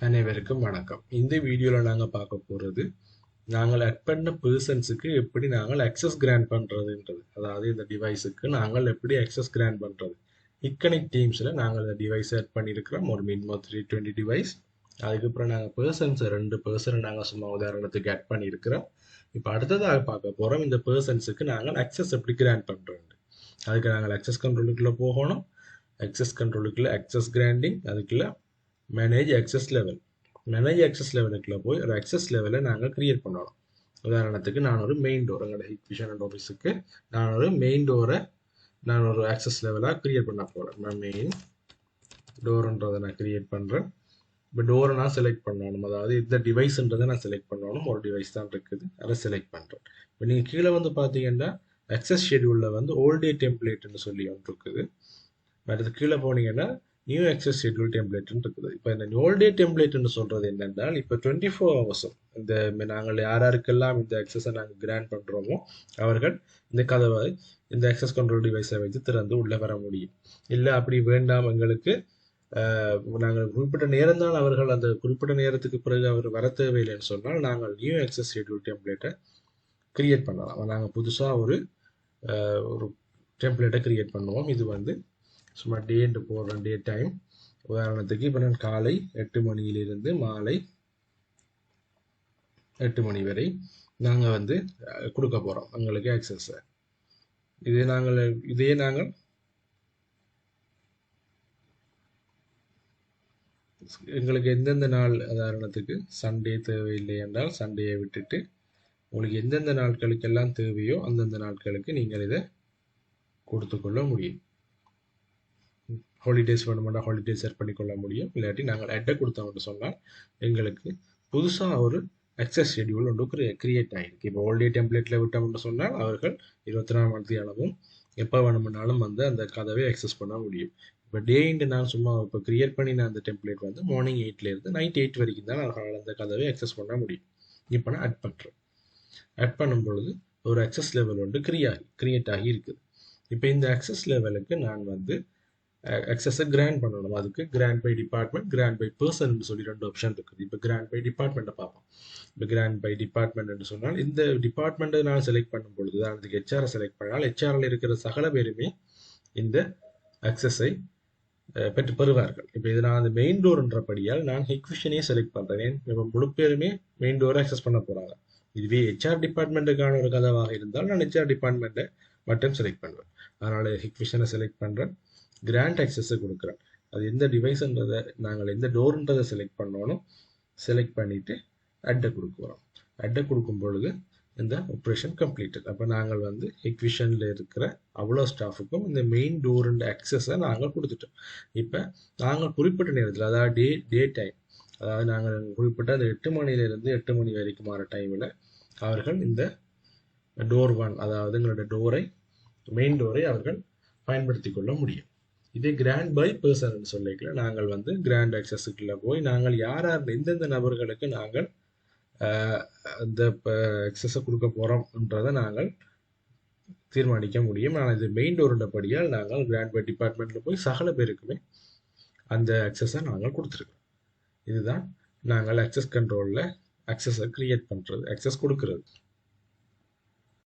அனைவருக்கும் வணக்கம். இந்த வீடியோல நாங்க பார்க்க போறது நாங்கள் ஆட் பண்ண பர்சன்ஸுக்கு எப்படி நாங்கள் அக்சஸ் கிராண்ட் பண்றதுன்றது. அதாவது இந்த டிவைஸுக்கு நாங்கள் எப்படி அக்சஸ் கிராண்ட் பண்றது. இக்கனிக் டீம்ஸ்ல நாங்கள் இந்த டிவைஸ் ஆட் பண்ணியிருக்கிறோம். ஒரு மினிமம் 320 டிவைஸ். அதுக்கப்புறம் நாங்கள் பர்சன்ஸ் 2 பர்சன் நாங்கள் சும்மா உதாரணத்துக்கு ஆட் பண்ணியிருக்கிறோம். இப்போ அடுத்ததாக பார்க்க போறோம் இந்த பர்சன்ஸுக்கு நாங்கள் அக்சஸ் எப்படி கிராண்ட் பண்றோம். அதுக்கு நாங்கள் அக்சஸ் கண்ட்ரோலுக்குள்ள போகணும். அக்சஸ் கண்ட்ரோலுக்குள்ள அக்சஸ் கிராண்டிங், அதுக்குள்ள manage access level. Manage access லெவலுக்குள்ள போய் ஒரு அக்சஸ் லெவலை நாங்கள் கிரியேட் பண்ணணும். உதாரணத்துக்கு நான் ஒரு மெயின் டோர், எங்களோட ஹிக்விஷன் அண்ட் ஆஃபீஸுக்கு நான் ஒரு மெயின் டோரை நான் ஒரு அக்சஸ் லெவலாக கிரியேட் பண்ண போகிறேன். நான் மெயின் டோர்ன்றதை நான் கிரியேட் பண்ணுறேன். இப்போ டோரை நான் செலக்ட் பண்ணணும், அதாவது இந்த டிவைஸ்ன்றதை நான் செலக்ட் பண்ணணும். ஒரு டிவைஸ் தான் இருக்குது, அதை செலக்ட் பண்ணுறேன். இப்போ நீங்கள் கீழே வந்து பார்த்தீங்கன்னா அக்சஸ் ஷெடியூலில் வந்து ஓல்டே டெம்ப்ளேட்னு சொல்லி ஒன்று இருக்குது. அடுத்து கீழே போனீங்கன்னா நியூ அக்சஸ் ஷெட்யூல் டெம்ப்ளேட்னு இருக்குது. இப்போ இந்த ஓல்ட் டே டெம்ப்ளேட்னு சொல்றது என்னென்றால், இப்போ 24 ஹவர்ஸும் இந்த நாங்கள் யாருக்கெல்லாம் இந்த அக்சஸை நாங்கள் கிராண்ட் பண்ணுறோமோ அவர்கள் இந்த கதவை இந்த அக்சஸ் கண்ட்ரோல் டிவைஸை வைத்து திறந்து உள்ளே வர முடியும். இல்லை அப்படி வேண்டாம், எங்களுக்கு நாங்கள் குறிப்பிட்ட நேரம் தான் அவர்கள் அந்த குறிப்பிட்ட நேரத்துக்கு பிறகு அவர் வர தேவையில்லைன்னு சொன்னால் நாங்கள் நியூ அக்சஸ் ஷெட்யூல் டெம்ப்ளேட்டை கிரியேட் பண்ணலாம். நாங்கள் புதுசாக ஒரு டெம்ப்ளேட்டை கிரியேட் பண்ணுவோம். இது வந்து சும்மா டேட்டு போடுறேன், டே டைம். உதாரணத்துக்கு இப்போ நான் காலை 8 மணியிலிருந்து மாலை 8 மணி வரை நாங்கள் வந்து கொடுக்க போகிறோம் எங்களுக்கு ஆக்சஸை. இதே நாங்கள் எங்களுக்கு எந்தெந்த நாள், உதாரணத்துக்கு சண்டே தேவையில்லை என்றால் சண்டேயை விட்டுட்டு உங்களுக்கு எந்தெந்த நாட்களுக்கெல்லாம் தேவையோ அந்தந்த நாட்களுக்கு நீங்கள் இதை கொடுத்துக்கொள்ள முடியும். ஹாலிடேஸ் வேணுமெண்டா ஹாலிடேஸ் செட் பண்ணிக்கொள்ள முடியும். இல்லாட்டி நாங்கள் அட்டை கொடுத்தோம்னு சொன்னால் எங்களுக்கு புதுசாக ஒரு அக்சஸ் ஷெட்யூல் ஒன்று கிரியேட் ஆகிருக்கு. இப்போ ஓல்டே டெம்ப்ளேட்டில் விட்டோம்னு சொன்னால் அவர்கள் 24 மணித்தியானமும் எப்போ வேணுமென்னாலும் வந்து அந்த கதவை அக்சஸ் பண்ண முடியும். இப்போ டே இன்ட்டு நான் சும்மா இப்போ கிரியேட் பண்ணின அந்த டெம்ப்ளேட் வந்து மார்னிங் 8லேருந்து நைட் 8 வரைக்கும் தான் அவர்கள் அந்த கதவை அக்சஸ் பண்ண முடியும். இப்போ நான் ஆட் பண்ணுறேன். ஆட் பண்ணும் பொழுது ஒரு அக்சஸ் லெவல் ஒன்று கிரியேட் ஆகி இருக்குது. இப்போ இந்த அக்சஸ் லெவலுக்கு நான் வந்து அக்சஸை கிராண்ட் பண்ணணும். அதுக்கு grant by department, grant by person சொல்லி 2 ஆப்ஷன் இருக்குது. இப்போ கிராண்ட் பை டிபார்ட்மெண்ட்டை பார்ப்போம். இப்போ கிராண்ட் பை டிபார்ட்மெண்ட் சொன்னால் இந்த டிபார்ட்மெண்ட்டை நான் செலக்ட் பண்ணும் பொழுது தான் அதுக்கு ஹெச்ஆரை செலக்ட் பண்ணால் ஹெச்ஆரில் இருக்கிற சகல பேருமே இந்த அக்சஸை பெறுவார்கள். இப்போ இது நான் அந்த மெயின் டோர்ன்றபடியால் நான் ஹிக்விஷனையே செலக்ட் பண்ணுறேன். இப்போ முழு பேருமே மெயின் டோரை அக்சஸ் பண்ண போகிறாங்க. இதுவே ஹெச்ஆர் டிபார்ட்மெண்ட்டுக்கான ஒரு கதவாக இருந்தால் நான் ஹெச்ஆர் டிபார்ட்மெண்ட்டை மட்டும் செலக்ட் பண்ணுவேன். அதனால் ஹிக்விஷனை செலக்ட் பண்ணுறேன், கிராண்ட் அக்சஸை கொடுக்குறேன். அது எந்த டிவைஸ்ன்றதை நாங்கள் எந்த டோர்ன்றதை செலக்ட் பண்ணணும். செலக்ட் பண்ணிவிட்டு அட்டை கொடுக்குறோம். அட்டை கொடுக்கும் பொழுது இந்த ஆப்ரேஷன் கம்ப்ளீட்டட். அப்போ நாங்கள் வந்து ஹிக்விஷனில் இருக்கிற அவ்வளோ ஸ்டாஃபுக்கும் இந்த மெயின் டோர்ன்ற அக்சஸை நாங்கள் கொடுத்துட்டோம். இப்போ நாங்கள் குறிப்பிட்ட நேரத்தில், அதாவது டே டைம், அதாவது நாங்கள் குறிப்பிட்ட அந்த 8 மணிலேருந்து 8 மணி வரைக்கும் ஆகிற டைமில் அவர்கள் இந்த டோர் 1, அதாவது எங்களோட மெயின் டோரை அவர்கள் பயன்படுத்தி கொள்ள முடியும். இதே கிராண்ட் பை பர்சன் சொல்லிக்கல நாங்கள் வந்து கிராண்ட் அக்சஸுக்குள்ள போய் நாங்கள் யார் எந்தெந்த நபர்களுக்கு நாங்கள் இந்த அக்சஸை கொடுக்க போகிறோம்ன்றதை நாங்கள் தீர்மானிக்க முடியும். ஆனால் இது மெயின் டோர்ன்றபடியால் நாங்கள் கிராண்ட் பை டிபார்ட்மெண்ட்டில் போய் சகல பேருக்குமே அந்த அக்சஸை நாங்கள் கொடுத்துருக்கோம். இதுதான் நாங்கள் அக்சஸ் கண்ட்ரோலில் அக்சஸை கிரியேட் பண்ணுறது, அக்சஸ் கொடுக்கறது.